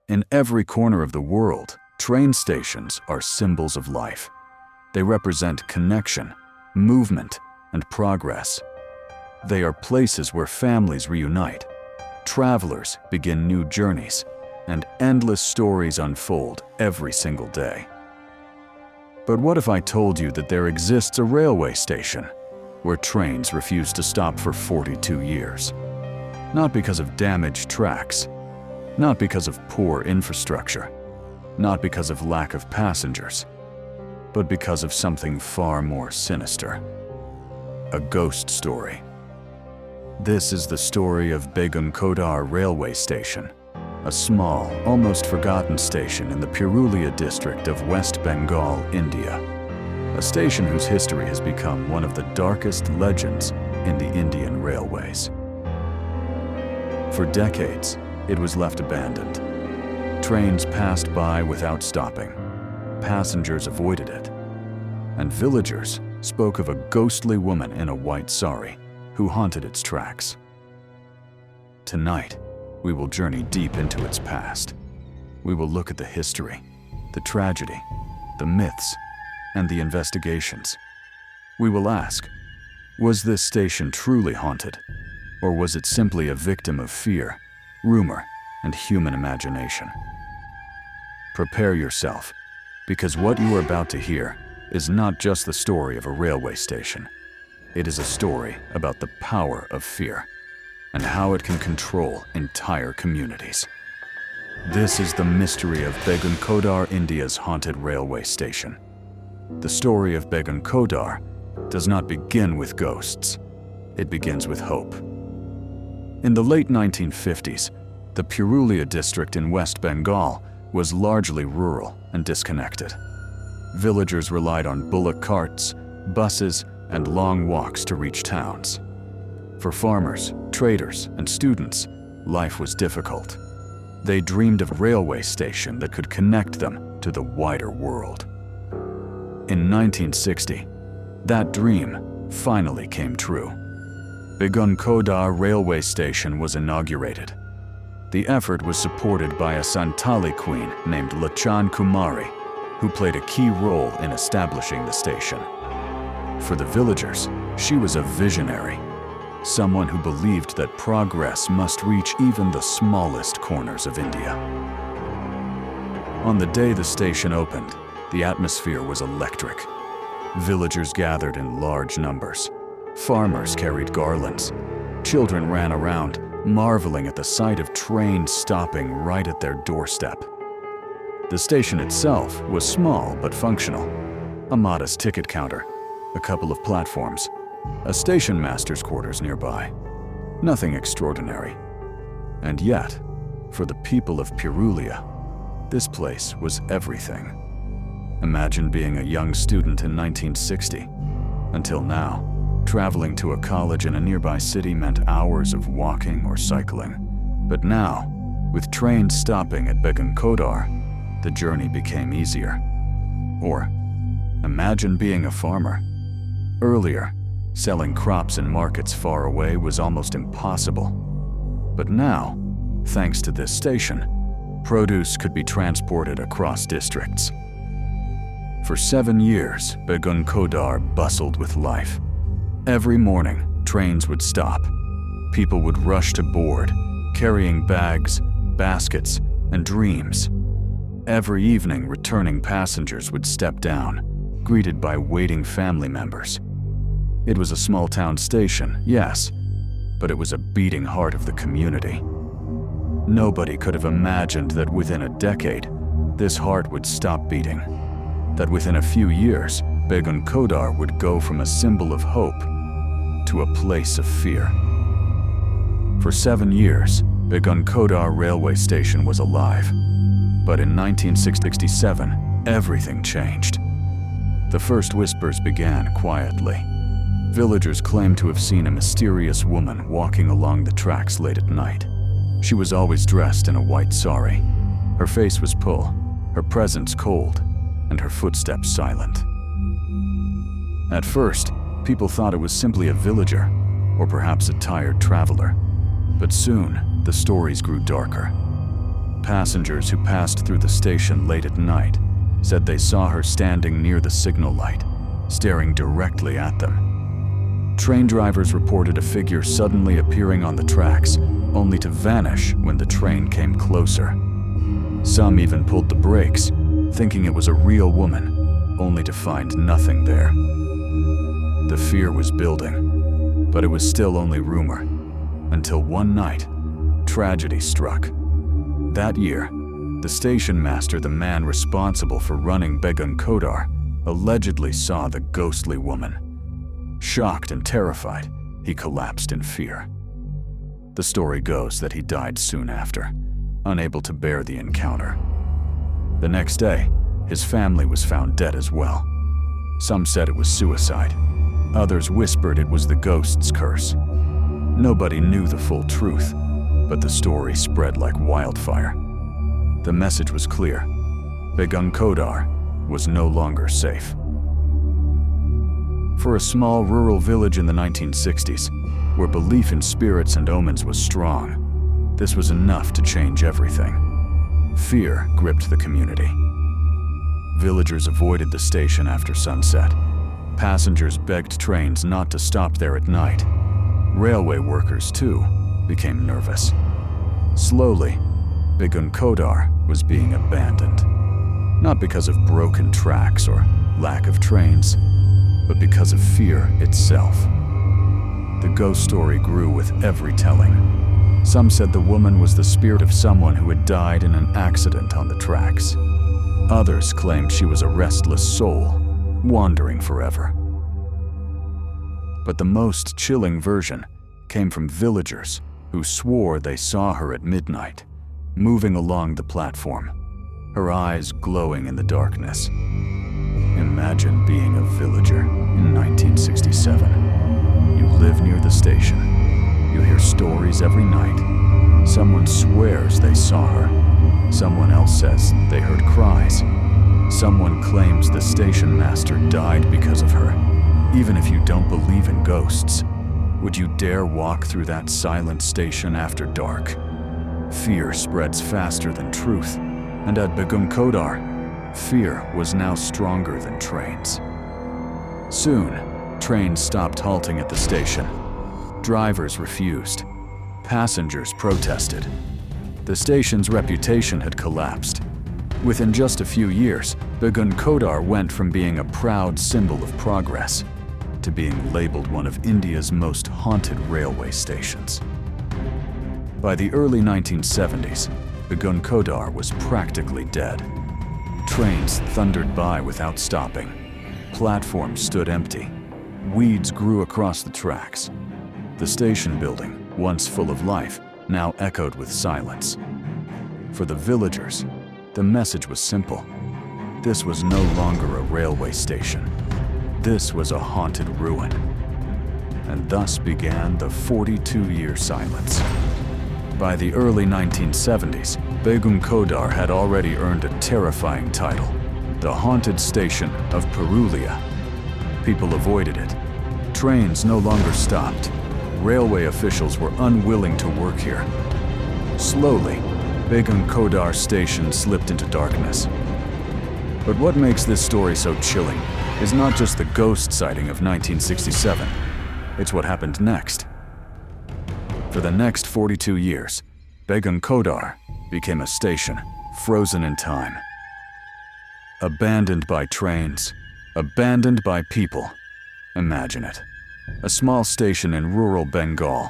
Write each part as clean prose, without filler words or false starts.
In every corner of the world, train stations are symbols of life. They represent connection, movement, and progress. They are places where families reunite, travelers begin new journeys, and endless stories unfold every single day. But what if I told you that there exists a railway station where trains refuse to stop for 42 years? Not because of damaged tracks, not because of poor infrastructure, not because of lack of passengers, but because of something far more sinister. A ghost story. This is the story of Begunkodar Railway Station, a small, almost forgotten station in the Purulia district of West Bengal, India. A station whose history has become one of the darkest legends in the Indian railways. For decades, it was left abandoned. Trains passed by without stopping. Passengers avoided it. And villagers spoke of a ghostly woman in a white sari who haunted its tracks. Tonight, we will journey deep into its past. We will look at the history, the tragedy, the myths, and the investigations. We will ask, was this station truly haunted? Or was it simply a victim of fear, rumor, and human imagination? Prepare yourself, because what you are about to hear is not just the story of a railway station. It is a story about the power of fear and how it can control entire communities. This is the mystery of Begunkodar, India's haunted railway station. The story of Begunkodar does not begin with ghosts. It begins with hope. In the late 1950s, the Purulia district in West Bengal was largely rural and disconnected. Villagers relied on bullock carts, buses, and long walks to reach towns. For farmers, traders, and students, life was difficult. They dreamed of a railway station that could connect them to the wider world. In 1960, that dream finally came true. Begunkodar Railway Station was inaugurated. The effort was supported by a Santali queen named Lachan Kumari, who played a key role in establishing the station. For the villagers, she was a visionary, someone who believed that progress must reach even the smallest corners of India. On the day the station opened, the atmosphere was electric. Villagers gathered in large numbers. Farmers carried garlands. Children ran around, marveling at the sight of trains stopping right at their doorstep. The station itself was small but functional. A modest ticket counter, a couple of platforms, a station master's quarters nearby. Nothing extraordinary. And yet, for the people of Purulia, this place was everything. Imagine being a young student in 1960. Until now, traveling to a college in a nearby city meant hours of walking or cycling. But now, with trains stopping at Begunkodar, the journey became easier. Or, imagine being a farmer. Earlier, selling crops in markets far away was almost impossible. But now, thanks to this station, produce could be transported across districts. For 7 years, Begunkodar bustled with life. Every morning, trains would stop. People would rush to board, carrying bags, baskets, and dreams. Every evening, returning passengers would step down, greeted by waiting family members. It was a small-town station, yes, but it was a beating heart of the community. Nobody could have imagined that within a decade, this heart would stop beating. That within a few years, Begunkodar would go from a symbol of hope to a place of fear. For 7 years, Begunkodar Railway Station was alive. But in 1967, everything changed. The first whispers began quietly. Villagers claimed to have seen a mysterious woman walking along the tracks late at night. She was always dressed in a white sari. Her face was full, her presence cold, and her footsteps silent. At first, people thought it was simply a villager, or perhaps a tired traveler. But soon, the stories grew darker. Passengers who passed through the station late at night said they saw her standing near the signal light, staring directly at them. Train drivers reported a figure suddenly appearing on the tracks, only to vanish when the train came closer. Some even pulled the brakes, thinking it was a real woman, only to find nothing there. The fear was building, but it was still only rumor, until one night, tragedy struck. That year, the station master, the man responsible for running Begunkodar, allegedly saw the ghostly woman. Shocked and terrified, he collapsed in fear. The story goes that he died soon after, unable to bear the encounter. The next day, his family was found dead as well. Some said it was suicide. Others whispered it was the ghost's curse. Nobody knew the full truth, but the story spread like wildfire. The message was clear. Begunkodar was no longer safe. For a small rural village in the 1960s, where belief in spirits and omens was strong, this was enough to change everything. Fear gripped the community. Villagers avoided the station after sunset. Passengers begged trains not to stop there at night. Railway workers, too, became nervous. Slowly, Begunkodar was being abandoned. Not because of broken tracks or lack of trains, but because of fear itself. The ghost story grew with every telling. Some said the woman was the spirit of someone who had died in an accident on the tracks. Others claimed she was a restless soul, wandering forever. But the most chilling version came from villagers who swore they saw her at midnight, moving along the platform, her eyes glowing in the darkness. Imagine being a villager in 1967. You live near the station. You hear stories every night. Someone swears they saw her. Someone else says they heard cries. Someone claims the station master died because of her. Even if you don't believe in ghosts, would you dare walk through that silent station after dark? Fear spreads faster than truth, and at Begunkodar, fear was now stronger than trains. Soon, trains stopped halting at the station. Drivers refused. Passengers protested. The station's reputation had collapsed. Within just a few years, Begunkodar went from being a proud symbol of progress to being labeled one of India's most haunted railway stations. By the early 1970s, Begunkodar was practically dead. Trains thundered by without stopping. Platforms stood empty. Weeds grew across the tracks. The station building, once full of life, now echoed with silence. For the villagers, the message was simple. This was no longer a railway station. This was a haunted ruin. And thus began the 42-year silence. By the early 1970s, Begunkodar had already earned a terrifying title, the Haunted Station of Purulia. People avoided it. Trains no longer stopped. Railway officials were unwilling to work here. Slowly, Begunkodar Station slipped into darkness. But what makes this story so chilling is not just the ghost sighting of 1967. It's what happened next. For the next 42 years, Begunkodar became a station frozen in time. Abandoned by trains, abandoned by people. Imagine it. A small station in rural Bengal,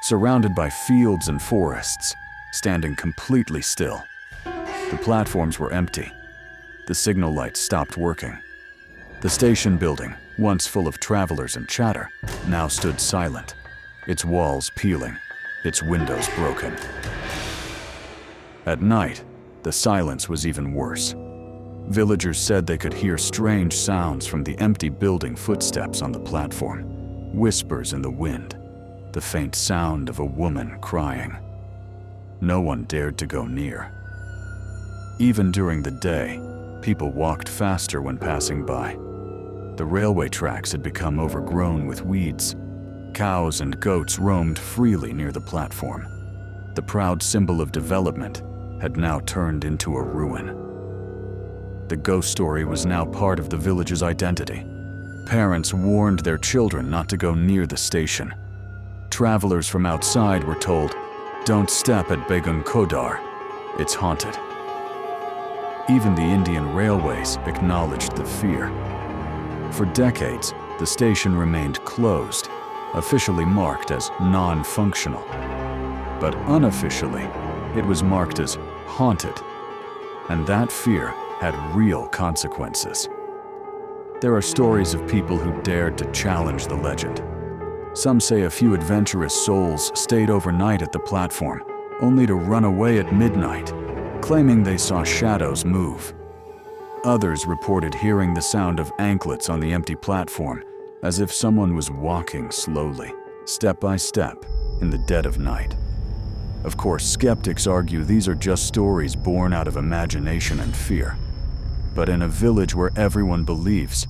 surrounded by fields and forests, standing completely still. The platforms were empty. The signal lights stopped working. The station building, once full of travelers and chatter, now stood silent, its walls peeling, its windows broken. At night, the silence was even worse. Villagers said they could hear strange sounds from the empty building, footsteps on the platform, whispers in the wind, the faint sound of a woman crying. No one dared to go near. Even during the day, people walked faster when passing by. The railway tracks had become overgrown with weeds. Cows and goats roamed freely near the platform. The proud symbol of development had now turned into a ruin. The ghost story was now part of the village's identity. Parents warned their children not to go near the station. Travelers from outside were told, "Don't step at Begunkodar, it's haunted." Even the Indian Railways acknowledged the fear. For decades, the station remained closed, officially marked as non-functional. But unofficially, it was marked as haunted, and that fear had real consequences. There are stories of people who dared to challenge the legend. Some say a few adventurous souls stayed overnight at the platform, only to run away at midnight, claiming they saw shadows move. Others reported hearing the sound of anklets on the empty platform, as if someone was walking slowly, step by step, in the dead of night. Of course, skeptics argue these are just stories born out of imagination and fear. But in a village where everyone believes,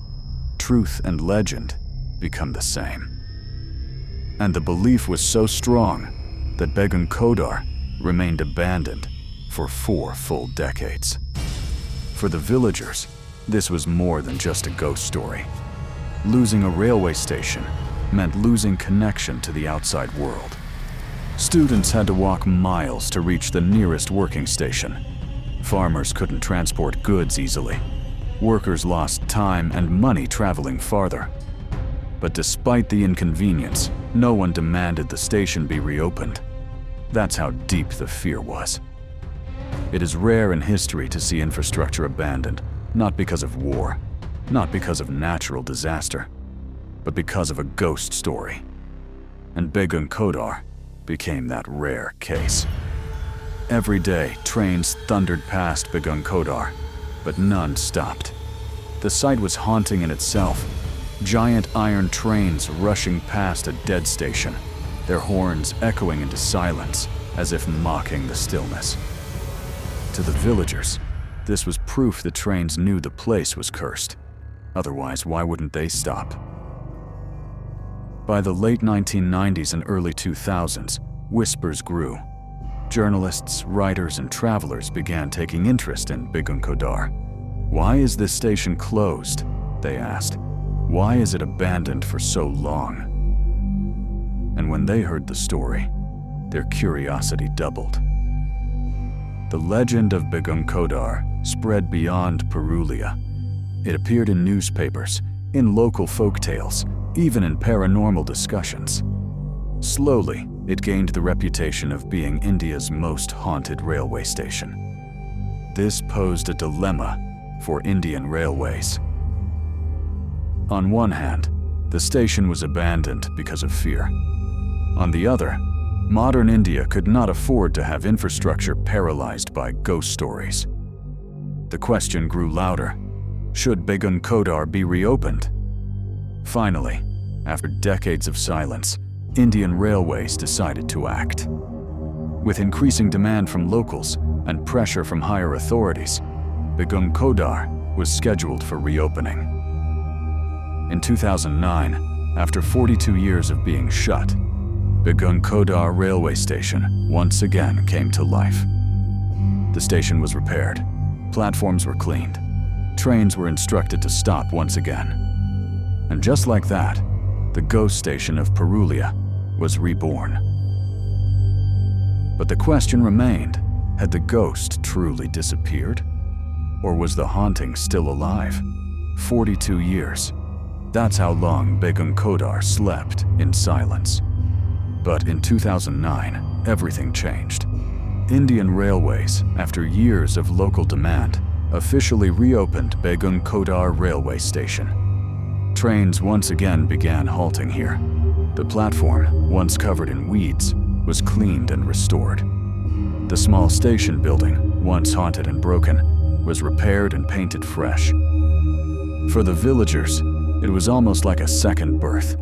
truth and legend become the same. And the belief was so strong that Begunkodar remained abandoned for 4 full decades. For the villagers, this was more than just a ghost story. Losing a railway station meant losing connection to the outside world. Students had to walk miles to reach the nearest working station. Farmers couldn't transport goods easily. Workers lost time and money traveling farther. But despite the inconvenience, no one demanded the station be reopened. That's how deep the fear was. It is rare in history to see infrastructure abandoned, not because of war, not because of natural disaster, but because of a ghost story. And Begunkodar became that rare case. Every day, trains thundered past Begunkodar, but none stopped. The site was haunting in itself. Giant iron trains rushing past a dead station, their horns echoing into silence as if mocking the stillness. To the villagers, this was proof the trains knew the place was cursed. Otherwise, why wouldn't they stop? By the late 1990s and early 2000s, whispers grew. Journalists, writers, and travelers began taking interest in Begunkodar. Why is this station closed? They asked. Why is it abandoned for so long? And when they heard the story, their curiosity doubled. The legend of Begunkodar spread beyond Purulia. It appeared in newspapers, in local folktales, even in paranormal discussions. Slowly, it gained the reputation of being India's most haunted railway station. This posed a dilemma for Indian railways. On one hand, the station was abandoned because of fear. On the other, modern India could not afford to have infrastructure paralyzed by ghost stories. The question grew louder. Should Begunkodar be reopened? Finally, after decades of silence, Indian Railways decided to act. With increasing demand from locals and pressure from higher authorities, Begunkodar was scheduled for reopening. In 2009, after 42 years of being shut, Begunkodar Railway Station once again came to life. The station was repaired, platforms were cleaned, trains were instructed to stop once again. And just like that, the ghost station of Purulia was reborn. But the question remained, had the ghost truly disappeared? Or was the haunting still alive? 42 years. That's how long Begunkodar slept in silence. But in 2009, everything changed. Indian Railways, after years of local demand, officially reopened Begunkodar Railway Station. Trains once again began halting here. The platform, once covered in weeds, was cleaned and restored. The small station building, once haunted and broken, was repaired and painted fresh. For the villagers, it was almost like a second birth.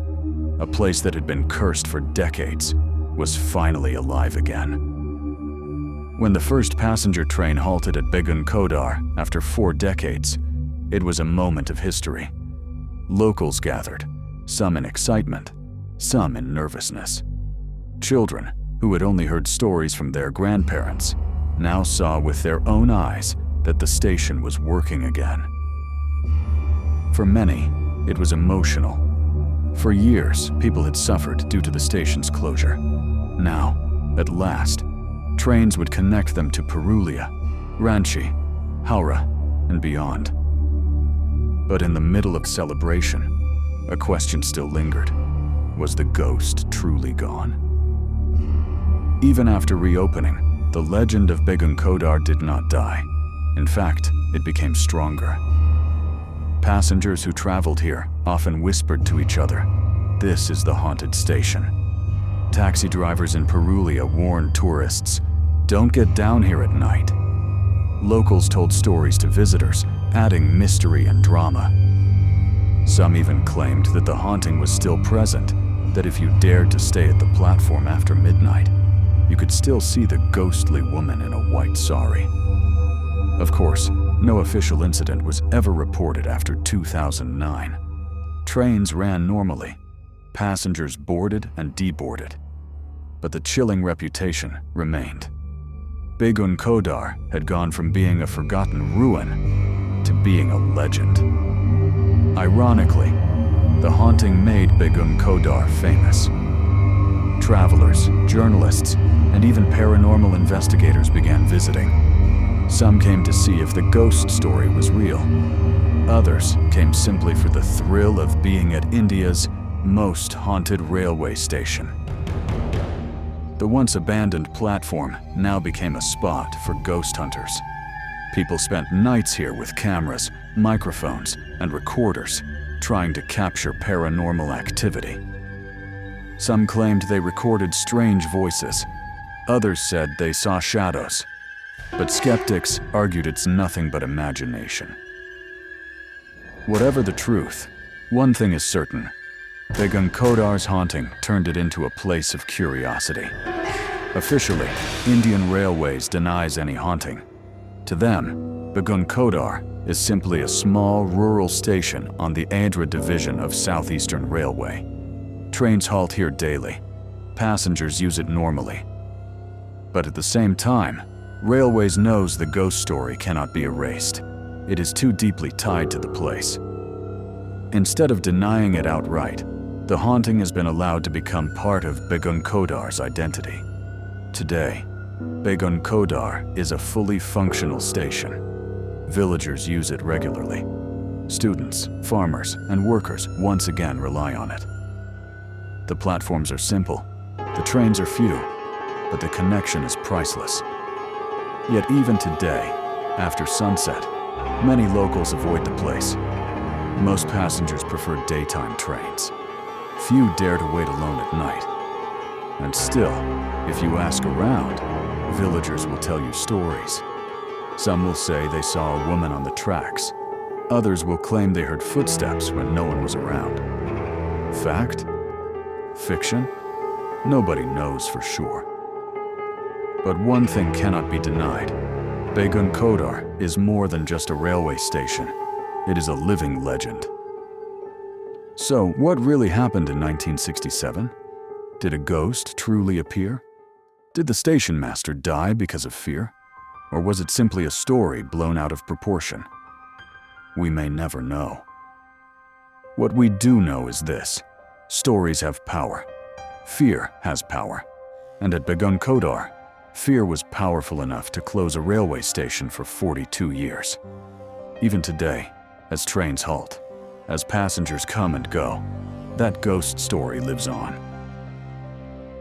A place that had been cursed for decades was finally alive again. When the first passenger train halted at Begunkodar after 4 decades, it was a moment of history. Locals gathered, some in excitement, some in nervousness. Children, who had only heard stories from their grandparents, now saw with their own eyes that the station was working again. For many, it was emotional. For years, people had suffered due to the station's closure. Now, at last, trains would connect them to Purulia, Ranchi, Howrah, and beyond. But in the middle of celebration, a question still lingered. Was the ghost truly gone? Even after reopening, the legend of Begunkodar did not die. In fact, it became stronger. Passengers who traveled here often whispered to each other, "This is the haunted station." Taxi drivers in Purulia warned tourists, "Don't get down here at night." Locals told stories to visitors, adding mystery and drama. Some even claimed that the haunting was still present, that if you dared to stay at the platform after midnight, you could still see the ghostly woman in a white sari. Of course, no official incident was ever reported after 2009. Trains ran normally, passengers boarded and deboarded, but the chilling reputation remained. Begunkodar had gone from being a forgotten ruin to being a legend. Ironically, the haunting made Begunkodar famous. Travelers, journalists, and even paranormal investigators began visiting. Some came to see if the ghost story was real. Others came simply for the thrill of being at India's most haunted railway station. The once abandoned platform now became a spot for ghost hunters. People spent nights here with cameras, microphones, and recorders, trying to capture paranormal activity. Some claimed they recorded strange voices. Others said they saw shadows. But skeptics argued it's nothing but imagination. Whatever the truth, one thing is certain. Begunkodar's haunting turned it into a place of curiosity. Officially, Indian Railways denies any haunting. To them, Begunkodar is simply a small rural station on the Andhra division of Southeastern Railway. Trains halt here daily. Passengers use it normally. But at the same time, Railways knows the ghost story cannot be erased. It is too deeply tied to the place. Instead of denying it outright, the haunting has been allowed to become part of Begunkodar's identity. Today, Begunkodar is a fully functional station. Villagers use it regularly. Students, farmers, and workers once again rely on it. The platforms are simple, the trains are few, but the connection is priceless. Yet even today, after sunset, many locals avoid the place. Most passengers prefer daytime trains. Few dare to wait alone at night. And still, if you ask around, villagers will tell you stories. Some will say they saw a woman on the tracks. Others will claim they heard footsteps when no one was around. Fact? Fiction? Nobody knows for sure. But one thing cannot be denied. Begunkodar is more than just a railway station. It is a living legend. So, what really happened in 1967? Did a ghost truly appear? Did the station master die because of fear? Or was it simply a story blown out of proportion? We may never know. What we do know is this: stories have power. Fear has power. And at Begunkodar, fear was powerful enough to close a railway station for 42 years. Even today, as trains halt, as passengers come and go, that ghost story lives on.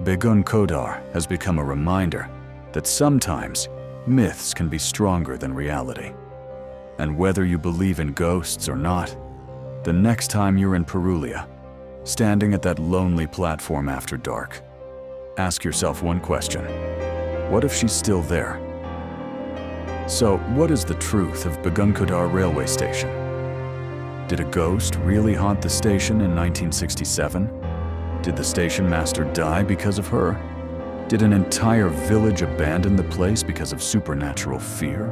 Begunkodar has become a reminder that sometimes myths can be stronger than reality. And whether you believe in ghosts or not, the next time you're in Purulia, standing at that lonely platform after dark, ask yourself one question: what if she's still there? So, what is the truth of Begunkodar Railway Station? Did a ghost really haunt the station in 1967? Did the station master die because of her? Did an entire village abandon the place because of supernatural fear?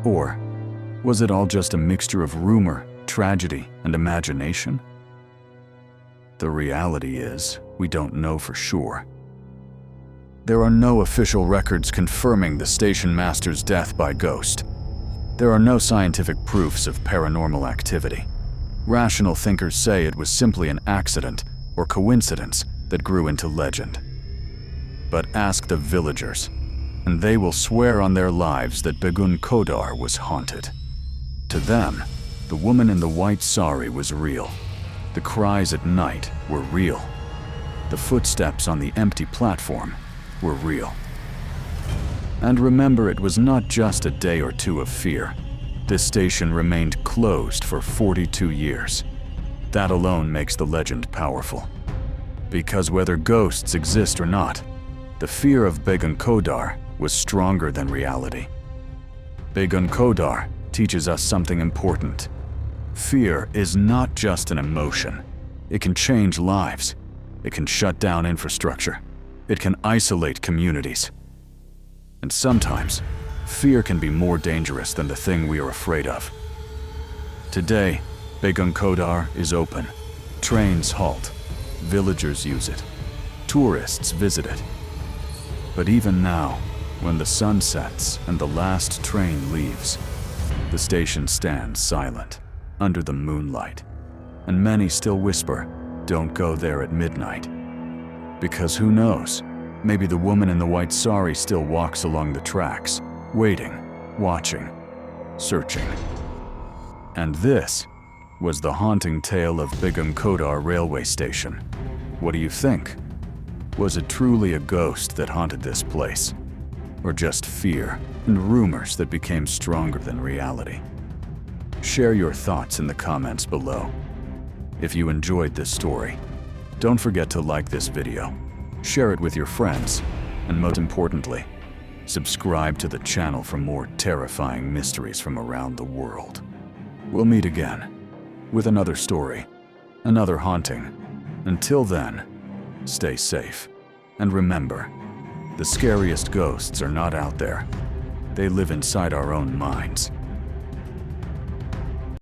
Or was it all just a mixture of rumor, tragedy, and imagination? The reality is, we don't know for sure. There are no official records confirming the station master's death by ghost. There are no scientific proofs of paranormal activity. Rational thinkers say it was simply an accident or coincidence that grew into legend. But ask the villagers, and they will swear on their lives that Begunkodar was haunted. To them, the woman in the white sari was real. The cries at night were real. The footsteps on the empty platform were real. And remember, it was not just a day or two of fear. This station remained closed for 42 years. That alone makes the legend powerful. Because whether ghosts exist or not, the fear of Begunkodar was stronger than reality. Begunkodar teaches us something important. Fear is not just an emotion. It can change lives. It can shut down infrastructure. It can isolate communities. And sometimes, fear can be more dangerous than the thing we are afraid of. Today, Begunkodar is open. Trains halt. Villagers use it. Tourists visit it. But even now, when the sun sets and the last train leaves, the station stands silent under the moonlight, and many still whisper, "Don't go there at midnight." Because who knows, maybe the woman in the white sari still walks along the tracks, waiting, watching, searching. And this was the haunting tale of Begunkodar Railway Station. What do you think? Was it truly a ghost that haunted this place? Or just fear and rumors that became stronger than reality? Share your thoughts in the comments below. If you enjoyed this story, don't forget to like this video, share it with your friends, and most importantly, subscribe to the channel for more terrifying mysteries from around the world. We'll meet again with another story, another haunting. Until then, stay safe. And remember, the scariest ghosts are not out there. They live inside our own minds.